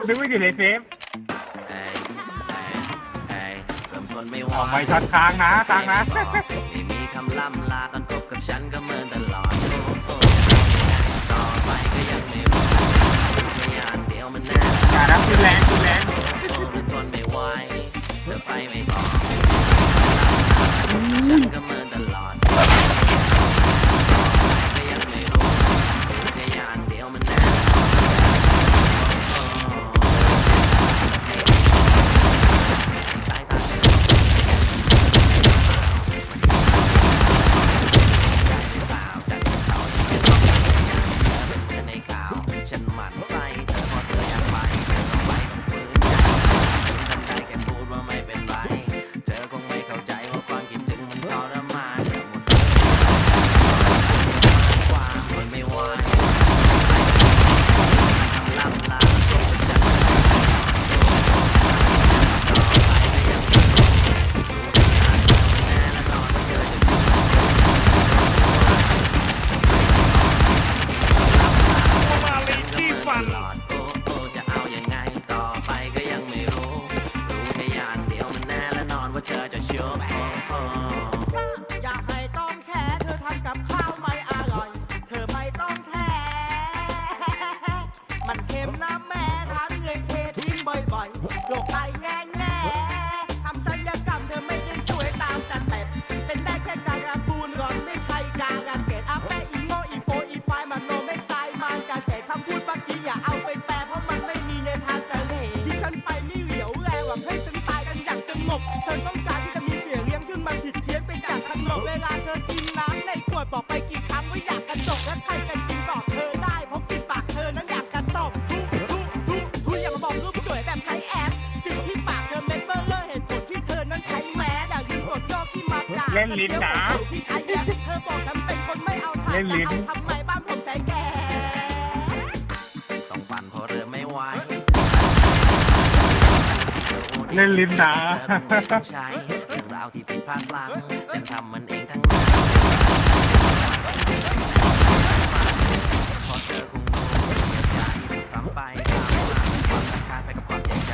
นึกว่าอยู่ในเซฟออกไปช็อตค้างนะค้างนะไม่มีคำล่ำลากันพบกับฉันก็เหมือนตลอดต่อไปก็ยังไม่รู้แค่อย่างเดียวมันแน่อย่านะคือแรงทนไม่ไหวเธอไปไม่บอกฉันก็เหมือนตลอดก็ยังไม่รู้แค่อย่างเดียวมันแน่สายตาฉันหมั่นไส้เธอพอเธออยากไปเธอต้องไปต้องฝืนใจทำได้แค่พูดว่าไม่เป็นไรเธอคงไม่เข้าใจว่าความคิดถึงมันทรมานเธอหมดสติความมันไม่ไหวทำลำลาตัวจะต่อไปก็ยังไม่รู้แน่และนอนเธอจะหลอดโอ้จะเอายังไงต่อไปก็ยังไม่รู้แค่อย่างเดียวมันแน่และนอนว่าเธอจะชัวร์อยากให้ต้องแชร์เธอทำกับข้าวไม่อร่อยเธอไม่ต้องแชร์มันเค็มนะแม่ทำเลยเททิ้งบ่อยๆโรคไตแง่ทำศัลยกรรมเธอไม่ได้สวยตามสเต็ปเป็นได้แค่การะบูนร้อนไม่ใช่การะเกดอัพแม่อีโง่อีโฟอีไฟมันโนไม่ตายมันการเสกคำพูดบางทีอย่าเอาไปแปลเพราะมันไม่มีในทางเสน่ห์ที่ฉันไปไม่เหลียวแลหวังให้ฉันตายกันอย่างสงบเธอต้องการที่จะมีเสียเลี้ยงซึ่งมันผิดเพี้ยนไปจากขนมเวลาเธอกินน้ำในขวดบอกไปกี่ครั้งว่าอยากกระดกและใครกันกินต่อเธอได้เพราะกินปากเธอนั้นอยากกระตบทุอย่ามาบอกรูปสวยแบบใช้แอปสิ่งที่ปากเธอเม็ดเบอร์เลอร์เหตุผลที่เธอนั้นใช้แมสอยากยืนกดยอกที่มาจากเล่นลิ้นนะที่ใช้แอปเธอบอกฉันเป็นคนไม่เอาถ่ายจะเอาทำไมบ้านผมใช้แกต้องปั่นเพราะเริ่มไม่ไหวเล่นลิ้นนะไม่ต้องใช้เรื่องราวที่ผิดพลาดพลั้งฉันทำมันเองทั้งนั้นพอเจอคงรู้ใจซ้ำไปความสำคัญไปกับความเจ็บใจ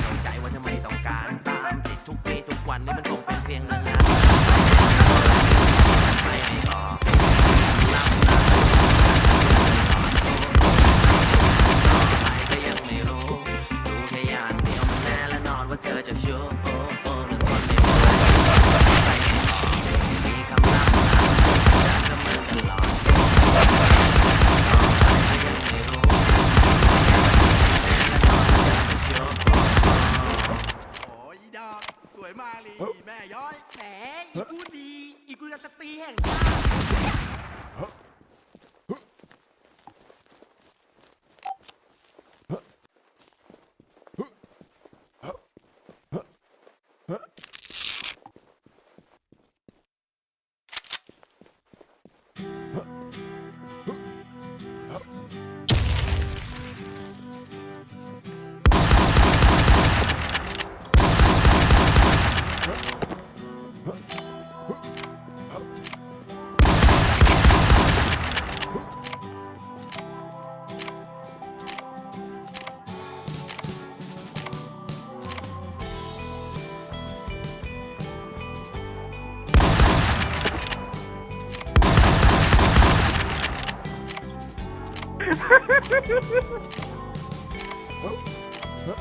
เข้าใจว่าจะไม่ต้องการตามติดทุกปีทุกวันนี่มันคงเป็นเพียงเรื่องงานไม่บอกต่อไปก็ยังไม่รู้แค่อย่างเดียวมันแน่และนอนว่าเธอจะชัวร์นั้นคนไม่รู้ไปไม่บอกมีคำนำฉันก็เหมือนตลอดต่อไปก็ยังไม่รู้และนอนว่าเธอจะชัวร์โอ้ยดอกสวยมากเลยแม่ย้อยแหมอีกูดีอีกูสตรีแห่งชาติ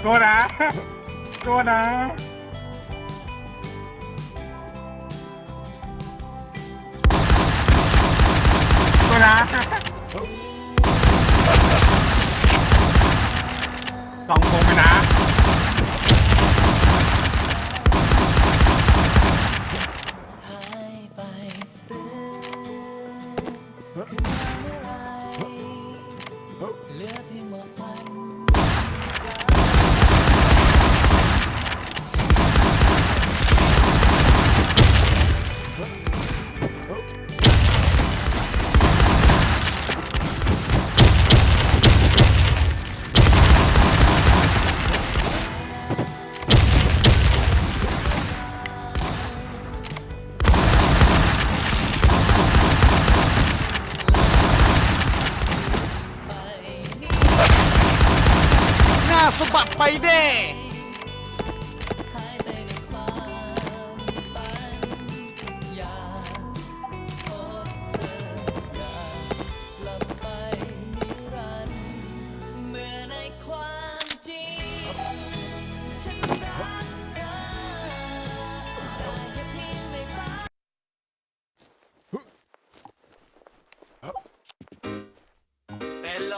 โกนะโกนะโกนะสองคงไปนะ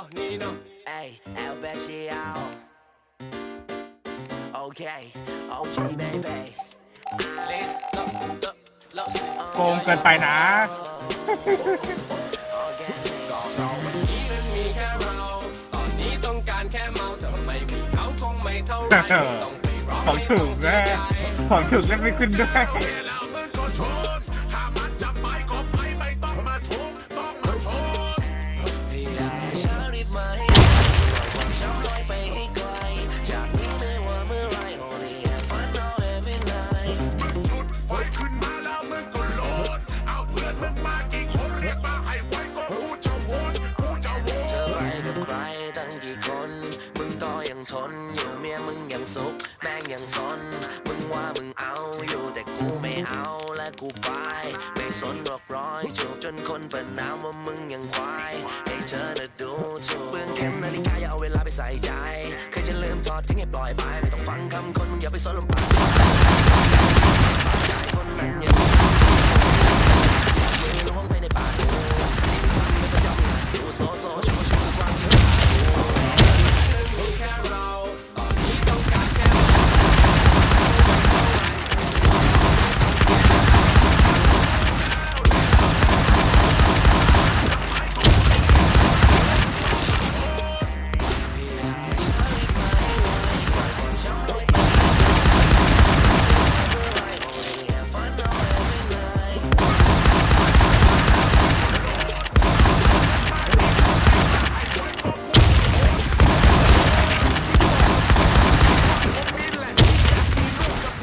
Hey, El Vecchio. Okay, OG baby. โกงเกินไปนะ ของถูกแน่ของถูกเล่นไม่ขึ้นด้วย แล้วมึงก็ชนถ้ามันจะไปก็ไปไม่ต้องมาทุกข์ต้องมาทน อยากให้ฉันรีบมาให้ความช้ำลอยไปให้ไกลจากนี้ไม่ว่าเมื่อไร Only have fun now every night จุดไฟขึ้นมาแล้วมึงก็โหลดเอาเพื่อนมึงมากี่คนเรียกมาให้ไว้ก็กูจะวนกูจะว เธอไป น กับใครตั้งกี่คนมึงก็ยังทนอยู่เมียมึงยังสุขแม่งยังสนมึงว่ามึงเอาอยู่แต่กูไม่เอาและกูไปไม่สนหรอกร้อยจูบจนคนเปิดน้ำว่ามึงยังควายให้เธอน่ะดูถูกเบื้องเข็มนาฬิกาอย่าเอาเวลาไปใส่ใจเคยจะลืมทอดทิ้งให้ปล่อยไปไม่ต้องฟังคำคนมึงอย่าไปสนลมปากใจคนนั้นอย่ามือล้วงไปในปากกูไม่ประจำดูโซโซโชว์โชว์ความเชื่อแค่เราตอนนี้ต้องการแค่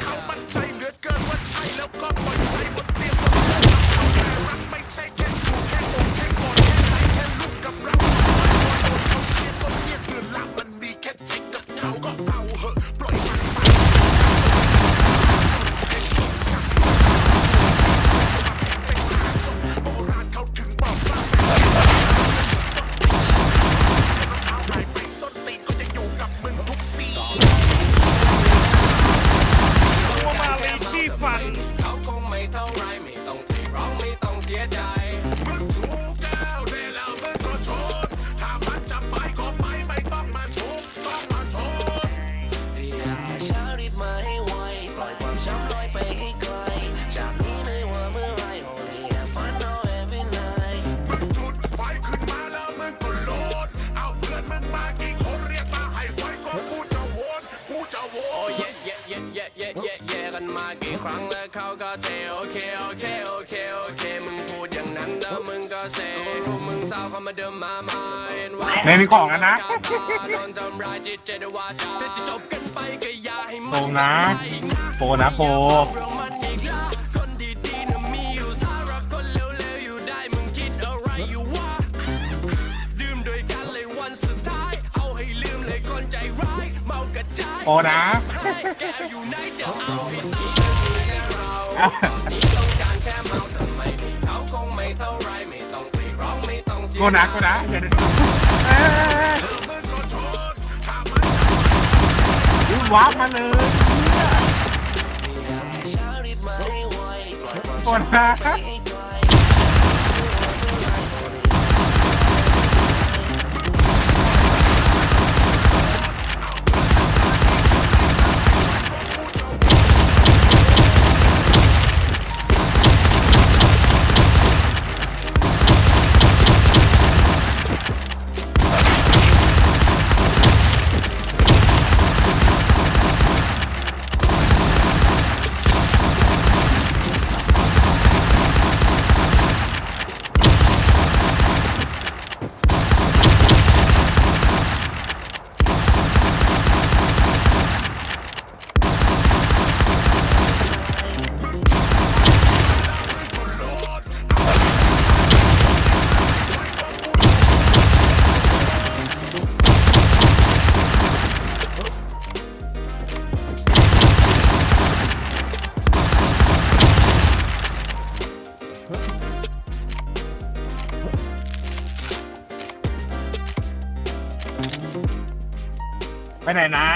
เขามั่นใจเหลือเกินว่าใช่แล้วก็ปล่อยใจหมดเตรียมหมดเอาแต่รักไม่ใช่แค่อยู่แค่อกแค่กอดแค่ไหนแค่ลูกกับเราเขาเชียร์ก็เนี่ยตื่นหลับมันมีแค่เช็คกับเขาก็เอาเหอะปล่อยมันไปโบราณเขาถึงบอกว่าเอาไปไปส้นตีนก็จะอยู่กับมึงทุกสี ตัวมาเลยที่ฟัน เขาคงไม่เท่าไรไม่ต้องที่ร้องไม่ต้องเสียใจ มึงถูกแก้วได้แล้วมึงก็ชนถ้ามันจะไปก็ไปไม่ต้องมาทุกข์ต้องมาทน อยากให้ฉันรีบมาให้ไวปล่อยความช้ำลอยไปให้ไกลจากนี้ไม่ว่าเมื่อไร Only have fun now every night มึงจุดไฟขึ้นมาแล้วมึงก็โหลดเอาเพื่อนมึงมากี่คนเรียกมาให้ไว้ก็กูจะวนกูจะว โอ้ น เย่เย่เย่เย่เย่เย่เย่กันมากี่ครั้งแล้วเขาก็เทโอเคโอเคโอเคโอเคมึงพูดอย่างนั้นแล้วมึงก็เซพวกมึงสาวเข้ามาเดิมมาเห็นว่า ในนี้ของกันนะ โดนทำร้ายจิตใจด้วยวาจาถ้าจะจบกันไปก็อย่าให้ โป มัน นะโปนะโป เรื่องมันอีกละคนดีๆน่ะมีอยู่สาระคนเลวๆอยู่ได้มึงคิดอะไรอยู่วะดื่มด้วยกันเลยวันสุดท้ายเอาให้ลืมเลยคนใจร้ายเมากระจาย โปนะ แก้วอยู่ไหนจะเอาให้ดีแค่เรานี่ต้องการแค่เมาทำไมมีเขาคงไม่เท่าไรไม่ต้องไปร้องไม่ต้องเสีย โกนะโกนะเดี๋ยวว้าร์ปมาเลยโกนะไปไหนนะ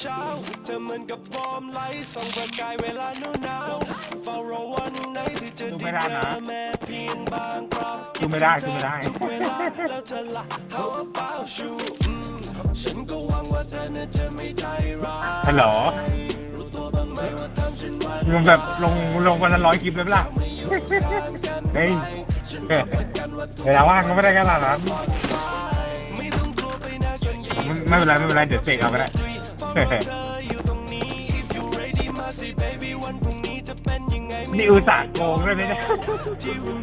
เช้าเธอเหมือนกับโคมไลท์ส่องประกายเวลาหนาวเฝ้ารอวันไหนที่จะ ดู ได้ ไม่ได้ เจ นะ อแม้เพียงบางคราว ดูไม่ได้ดูไม่ได้ ทุกเวลาแล้วเธอละ How about you ฉันก็หวังว่าเธอน่ะจะไม่ใจร้าย ฮัลโหล รู้ตัวบ้างไหมว่าทำฉันไว้ มึงแบบลงวันละ100 คลิปเลยเปล่าเฮ้ยเวลาว่างก็ไม่ได้ขนาดนั้น ไม่ต้องกลัวไปนะจนดี ไม่เป็นไรไม่เป็นไรเดี๋ยวเสกเอาไปได้ เธออยู่ตรงนี้ If you ready มาสิ baby วันพรุ่งนี้จะเป็นยังไง นี่อุตส่าห์โกงด้วยไหมเนี่ย ที่รู้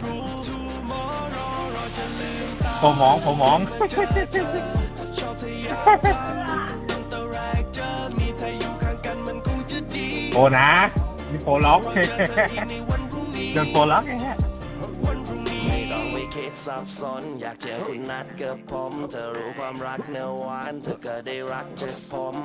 tomorrow เราจะลืมตา ผมมอง ชอบเธออยากทำตั้งแต่แรกเจอมีเธออยู่ข้างกันมันคงจะดี โอ้นะนี่โปรล็อก ในวันพรุ่งนี้ โดนโปรล็อกไอ้เนี่ย วันพรุ่งนี้ ไม่ต้องไปคิดสับสนอยากเจอคุณนัดกับผมเธอรู้ความรักเนื้อหวานเธอก็ได้รักจากผม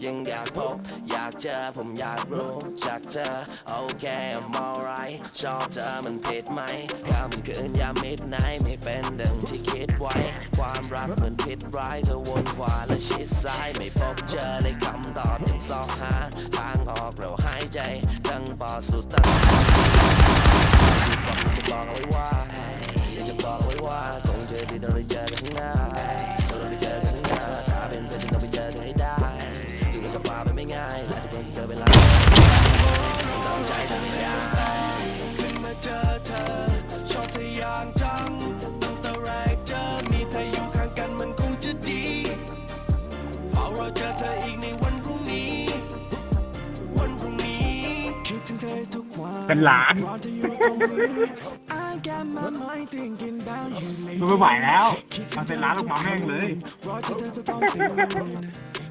ยังอยากพบอยากเจอผมอยากรู้จากเธอโอเค I'm alright ชอบเธอมันผิดไหมค่ำคืนยามมิดไนท์ไม่เป็นดังที่คิดไว้ความรักมันผิดร้ายเธอวนขวาและชิดซ้ายไม่พบเจอเลยคำตอบยังสอบหาทางออกเราหายใจตั้งปอดสุดตั้งจะบอกเอาไว้ว่าอยากจะบอกเอาไว้ว่าคงเจอที่เราได้เจอกันข้างหน้าเราได้เจอกันข้างหน้าถ้าเป็นเธอจะต้องไปเจอกันให้ได้ถึงมันจะฝ่าไปไม่ง่ายและทุกคนที่เจอเวลาต้องใจเธอไม่ได้ ขึ้นมาเจอเธอชอบเธออย่างจังตั้งแต่แรกเจอมีเธออยู่ข้างกันมันคงจะดีเฝ้ารอเจอเธออีกในวันพรุ่งนี้วันพรุ่งนี้คิดถึงเธอทุกวัน เป็นล้าน รอเธออยู่ตรงนี้ I got my mind thinking about you ดูไม่ไหวแล้วมันเป็นล้านลูกหมาแม่งเลย รอเธอจะต้องตื่น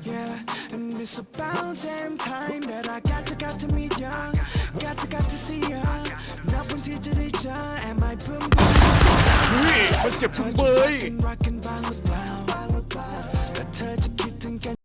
Yeah and it's about damn time that I got to meet ya got to see ya นับวันที่จะได้เจอ Am I boom มันเจ็บทั้งเบย rockin'